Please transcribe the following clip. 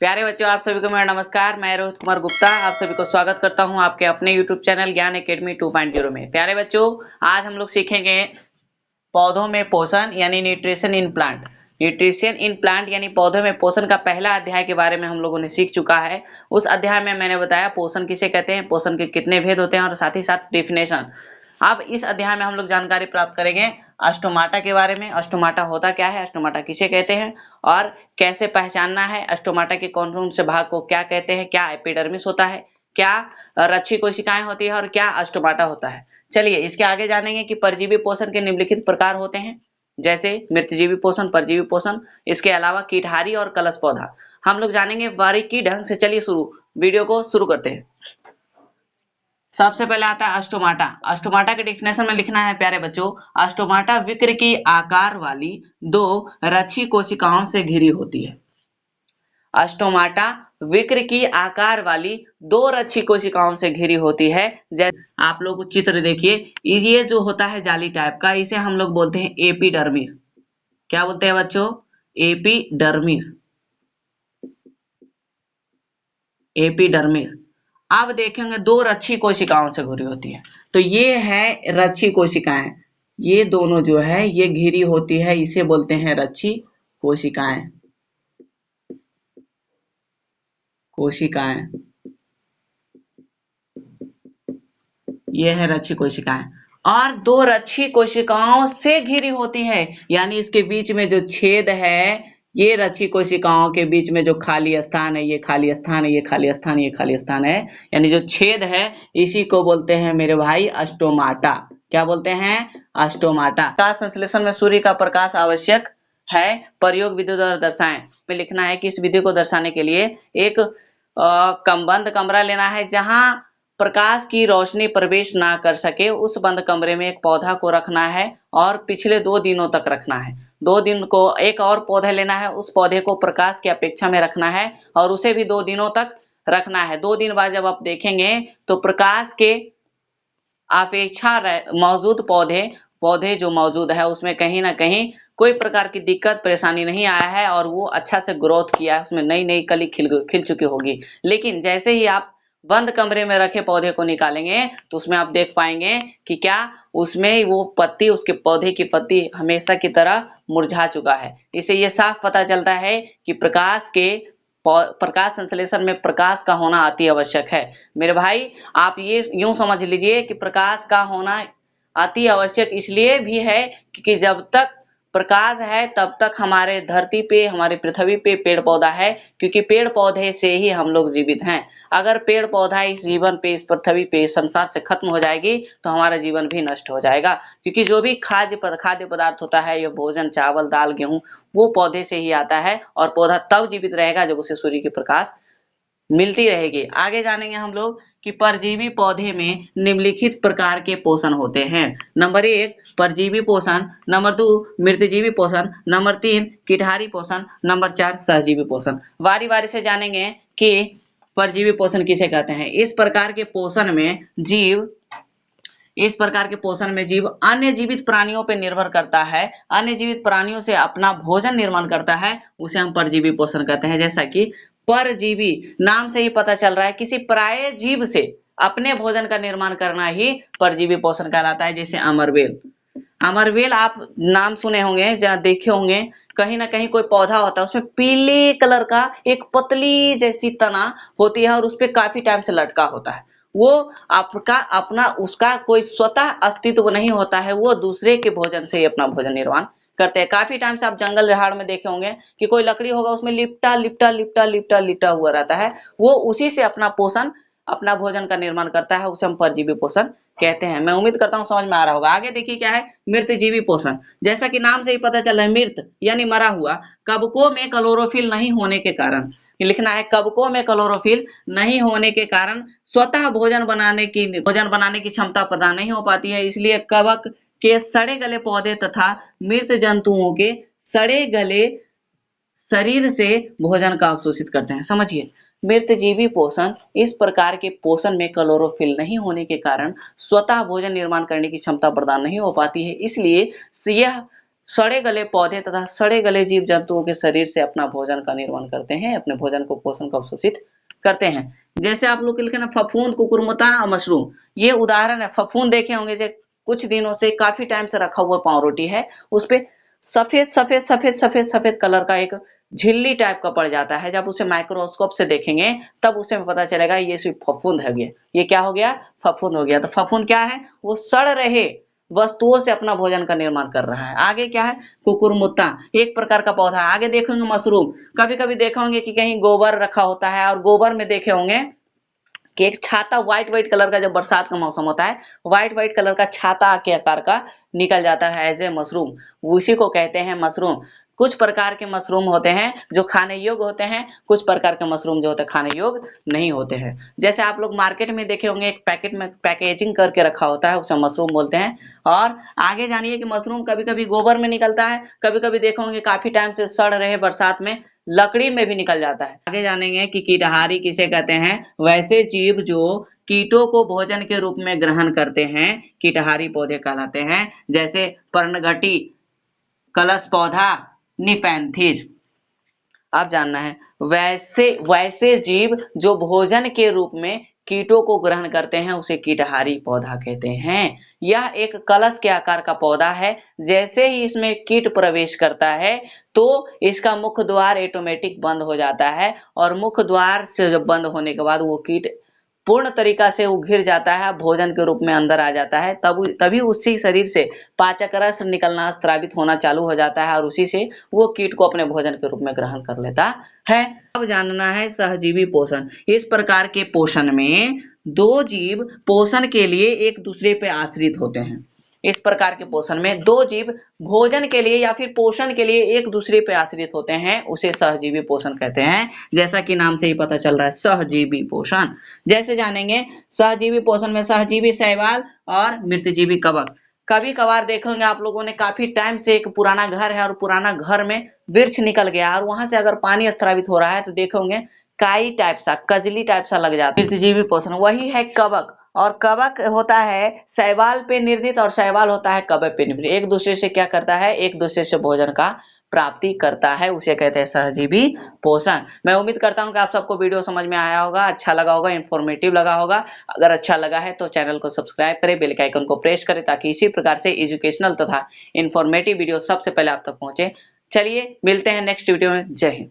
प्यारे बच्चों, आप सभी को मेरा नमस्कार। मैं रोहित कुमार गुप्ता आप सभी को स्वागत करता हूं आपके अपने YouTube चैनल ज्ञान एकेडमी 2.0 में। प्यारे बच्चों, आज हम लोग सीखेंगे पौधों में पोषण यानी nutrition in plant. Nutrition in plant यानी पौधों में पोषण का पहला अध्याय के बारे में हम लोगों ने सीख चुका है। उस अध्याय में मैंने बताया पोषण किसे कहते हैं, पोषण के कितने भेद होते हैं और साथ ही साथ डेफिनेशन। अब इस अध्याय में हम लोग जानकारी प्राप्त करेंगे अस्टोमाटा के बारे में। अस्टोमाटा होता क्या है, अस्टोमाटा किसे कहते हैं और कैसे पहचानना है, अस्टोमाटा के कौन कौन से भाग को क्या कहते हैं, क्या एपिडर्मिस होता है, क्या रक्षी कोशिकाएं होती है और क्या अस्टोमाटा होता है। चलिए इसके आगे जानेंगे कि परजीवी पोषण के निम्नलिखित प्रकार होते हैं, जैसे मृतजीवी पोषण, परजीवी पोषण, इसके अलावा कीटहारी और कलश पौधा। हम लोग जानेंगे बारीकी ढंग से। चलिए वीडियो को शुरू करते हैं। सबसे पहले आता है अस्टोमाटा। अस्टोमाटा के डेफिनेशन में लिखना है प्यारे बच्चों, अस्टोमाटा विक्र की आकार वाली दो रक्षी कोशिकाओं से घिरी होती है। अस्टोमाटा विक्र की आकार वाली दो रक्षी कोशिकाओं से घिरी होती है। जैसे आप लोग चित्र देखिए, ये जो होता है जाली टाइप का, इसे हम लोग बोलते हैं एपिडर्मिस। क्या बोलते हैं बच्चों? एपिडर्मिस। एपिडर्मिस। अब देखेंगे दो रक्षी कोशिकाओं से घिरी होती है, तो ये है रक्षी कोशिकाएं। ये दोनों जो है ये घिरी होती है, इसे बोलते हैं रक्षी कोशिकाएं। ये है रक्षी कोशिकाएं और दो रक्षी कोशिकाओं से घिरी होती है, यानी इसके बीच में जो छेद है, ये रक्षी कोशिकाओं के बीच में जो खाली स्थान है, ये खाली स्थान है, ये खाली स्थान, ये खाली स्थान है, यानी जो छेद है इसी को बोलते हैं मेरे भाई अस्टोमाटा। क्या बोलते हैं? अस्टोमाटा। प्रकाश संश्लेषण में सूर्य का प्रकाश आवश्यक है। प्रयोग विधि द्वारा दर्शाएं। में लिखना है कि इस विधि को दर्शाने के लिए एक बंद कमरा लेना है जहां प्रकाश की रोशनी प्रवेश ना कर सके। उस बंद कमरे में एक पौधा को रखना है और पिछले 2 दिनों तक रखना है। 2 दिन को एक और पौधा लेना है, उस पौधे को प्रकाश की अपेक्षा में रखना है और उसे भी 2 दिनों तक रखना है। 2 दिन बाद जब आप देखेंगे तो प्रकाश के अपेक्षा मौजूद पौधे जो मौजूद है उसमें कहीं ना कहीं कोई प्रकार की दिक्कत परेशानी नहीं आया है और वो अच्छा से ग्रोथ किया है, उसमें नई नई कली खिल चुकी होगी। लेकिन जैसे ही आप बंद कमरे में रखे पौधे को निकालेंगे तो उसमें आप देख पाएंगे कि क्या उसमें वो पत्ती, उसके पौधे की पत्ती हमेशा की तरह मुरझा चुका है। इससे ये साफ पता चलता है कि प्रकाश संश्लेषण में प्रकाश का होना अति आवश्यक है। मेरे भाई, आप ये यूं समझ लीजिए कि प्रकाश का होना अति आवश्यक इसलिए भी है क्योंकि जब तक प्रकाश है तब तक हमारे धरती पे, हमारी पृथ्वी पे पेड़ पौधा है, क्योंकि पेड़ पौधे से ही हम लोग जीवित हैं। अगर पेड़ पौधा इस जीवन पे, इस पृथ्वी पे, इस संसार से खत्म हो जाएगी तो हमारा जीवन भी नष्ट हो जाएगा। क्योंकि जो भी खाद्य पदार्थ होता है, ये भोजन, चावल, दाल, गेहूं, वो पौधे से ही आता है और पौधा तब जीवित रहेगा जब उसे सूर्य की प्रकाश मिलती रहेगी। आगे जानेंगे हम लोग कि परजीवी पौधे में निम्नलिखित प्रकार के पोषण होते हैं। नंबर 1 परजीवी पोषण, नंबर 2 मृतजीवी पोषण, नंबर 3 कीटहारी पोषण, नंबर 4 सहजीवी पोषण। बारी बारी से जानेंगे कि परजीवी पोषण किसे कहते हैं। इस प्रकार के पोषण में जीव अन्य जीवित प्राणियों पर निर्भर करता है, अन्य जीवित प्राणियों से अपना भोजन निर्माण करता है, उसे हम परजीवी पोषण कहते हैं। जैसा कि परजीवी, नाम से ही पता चल रहा है, किसी पराये जीव से अपने भोजन का निर्माण करना ही परजीवी पोषण कहलाता है। जैसे अमरवेल आप नाम सुने होंगे, जहाँ देखे होंगे, कहीं ना कहीं कोई पौधा होता है, उसमें पीले कलर का एक पतली जैसी तना होती है और उसपे काफी टाइम से लटका होता है। वो उसका कोई स्वतः अस्तित्व नहीं होता है, वो दूसरे के भोजन से ही अपना भोजन निर्माण करते हैं। काफी टाइम से आप जंगल झाड़ में देखे होंगे कि कोई लकड़ी होगा, उसमें लिपटा हुआ रहता है, वो उसी से अपना भोजन का निर्माण करता है, उसे हम परजीवी पोषण कहते हैं। मैं उम्मीद करता हूं समझ में आ रहा होगा। आगे देखिए क्या है मृतजीवी पोषण। जैसा कि नाम से ही पता चल रहा है, मृत यानी मरा हुआ। कवकों में क्लोरोफिल नहीं होने के कारण, लिखना है कवकों में क्लोरोफिल नहीं होने के कारण स्वतः भोजन बनाने की क्षमता प्रदान नहीं हो पाती है। इसलिए कवक के सड़े गले पौधे तथा मृत जंतुओं के सड़े गले शरीर से भोजन का अवशोषित करते हैं। समझिए, मृतजीवी पोषण इस प्रकार के पोषण में क्लोरोफिल नहीं होने के कारण स्वतः भोजन निर्माण करने की क्षमता प्रदान नहीं हो पाती है, इसलिए यह सड़े गले पौधे तथा सड़े गले जीव जंतुओं के शरीर से अपना भोजन का निर्माण करते हैं, अपने भोजन को पोषण को अवशोषित करते हैं। जैसे आप लोग लिखे ना फफूंद, कुकुरमुत्ता और मशरूम, ये उदाहरण है। फफूंद देखे होंगे जो कुछ दिनों से काफी टाइम से रखा हुआ पाव रोटी है, उस पे सफेद सफेद सफेद सफेद सफेद कलर का एक झिल्ली टाइप का पड़ जाता है। जब उसे माइक्रोस्कोप से देखेंगे तब उसे पता चलेगा ये सिर्फ फफूंद है। ये क्या हो गया? फफूंद हो गया। तो फफूंद क्या है? वो सड़ रहे वस्तुओं से अपना भोजन का निर्माण कर रहा है। आगे क्या है? कुकुरमुत्ता, एक प्रकार का पौधा है। आगे देखेंगे मशरूम। कभी कभी देखे होंगे कि कहीं गोबर रखा होता है और गोबर में देखे होंगे कि एक छाता व्हाइट व्हाइट कलर का, जब बरसात का मौसम होता है व्हाइट व्हाइट कलर का छाता के आकार का निकल जाता है एज ए मशरूम, उसी को कहते हैं मशरूम। कुछ प्रकार के मशरूम होते हैं जो खाने योग्य होते हैं, कुछ प्रकार के मशरूम जो होते हैं खाने योग्य नहीं होते हैं। जैसे आप लोग मार्केट में देखे होंगे एक पैकेट में पैकेजिंग करके रखा होता है, उसे मशरूम बोलते हैं। और आगे जानिए कि मशरूम कभी कभी गोबर में निकलता है, कभी कभी देखे होंगे काफी टाइम से सड़ रहे बरसात में लकड़ी में भी निकल जाता है। आगे जानेंगे कि कीटहारी किसे कहते हैं। वैसे जीव जो कीटों को भोजन के रूप में ग्रहण करते हैं कीटहारी पौधे कहलाते हैं। जैसे पर्णघटी, कलश पौधा, निपैंथीज। अब जानना है वैसे वैसे जीव जो भोजन के रूप में कीटों को ग्रहण करते हैं उसे कीटहारी पौधा कहते हैं। यह एक कलश के आकार का पौधा है। जैसे ही इसमें कीट प्रवेश करता है तो इसका मुख्य द्वार ऑटोमेटिक बंद हो जाता है और मुख्य द्वार से जब बंद होने के बाद वो कीट पूर्ण तरीका से वो घिर जाता है, भोजन के रूप में अंदर आ जाता है। तभी उसी शरीर से पाचक रस निकलना, स्रावित होना चालू हो जाता है और उसी से वो कीट को अपने भोजन के रूप में ग्रहण कर लेता है। अब जानना है सहजीवी पोषण। इस प्रकार के पोषण में दो जीव पोषण के लिए एक दूसरे पे आश्रित होते हैं। इस प्रकार के पोषण में दो जीव भोजन के लिए या फिर पोषण के लिए एक दूसरे पे आश्रित होते हैं, उसे सहजीवी पोषण कहते हैं। जैसा कि नाम से ही पता चल रहा है, सहजीवी पोषण। जैसे जानेंगे सहजीवी पोषण में सहजीवी शैवाल और मृतजीवी कवक। कभी कभार देखेंगे आप लोगों ने काफी टाइम से एक पुराना घर है और पुराना घर में वृक्ष निकल गया और वहां से अगर पानी स्रावित हो रहा है तो देखेंगे काई टाइप सा, कजली टाइप सा लग जाता है। मृतजीवी पोषण वही है कवक, और कवक होता है शैवाल पे निर्मित और शैवाल होता है कवक पे निर्मित। एक दूसरे से क्या करता है? एक दूसरे से भोजन का प्राप्ति करता है, उसे कहते हैं सहजीवी पोषण। मैं उम्मीद करता हूं कि आप सबको वीडियो समझ में आया होगा, अच्छा लगा होगा, इन्फॉर्मेटिव लगा होगा। अगर अच्छा लगा है तो चैनल को सब्सक्राइब करें, बेल के आइकन को प्रेस करें ताकि इसी प्रकार से एजुकेशनल तथा इन्फॉर्मेटिव वीडियो सबसे पहले आप तक पहुंचे। चलिए मिलते हैं नेक्स्ट वीडियो में। जय हिंद।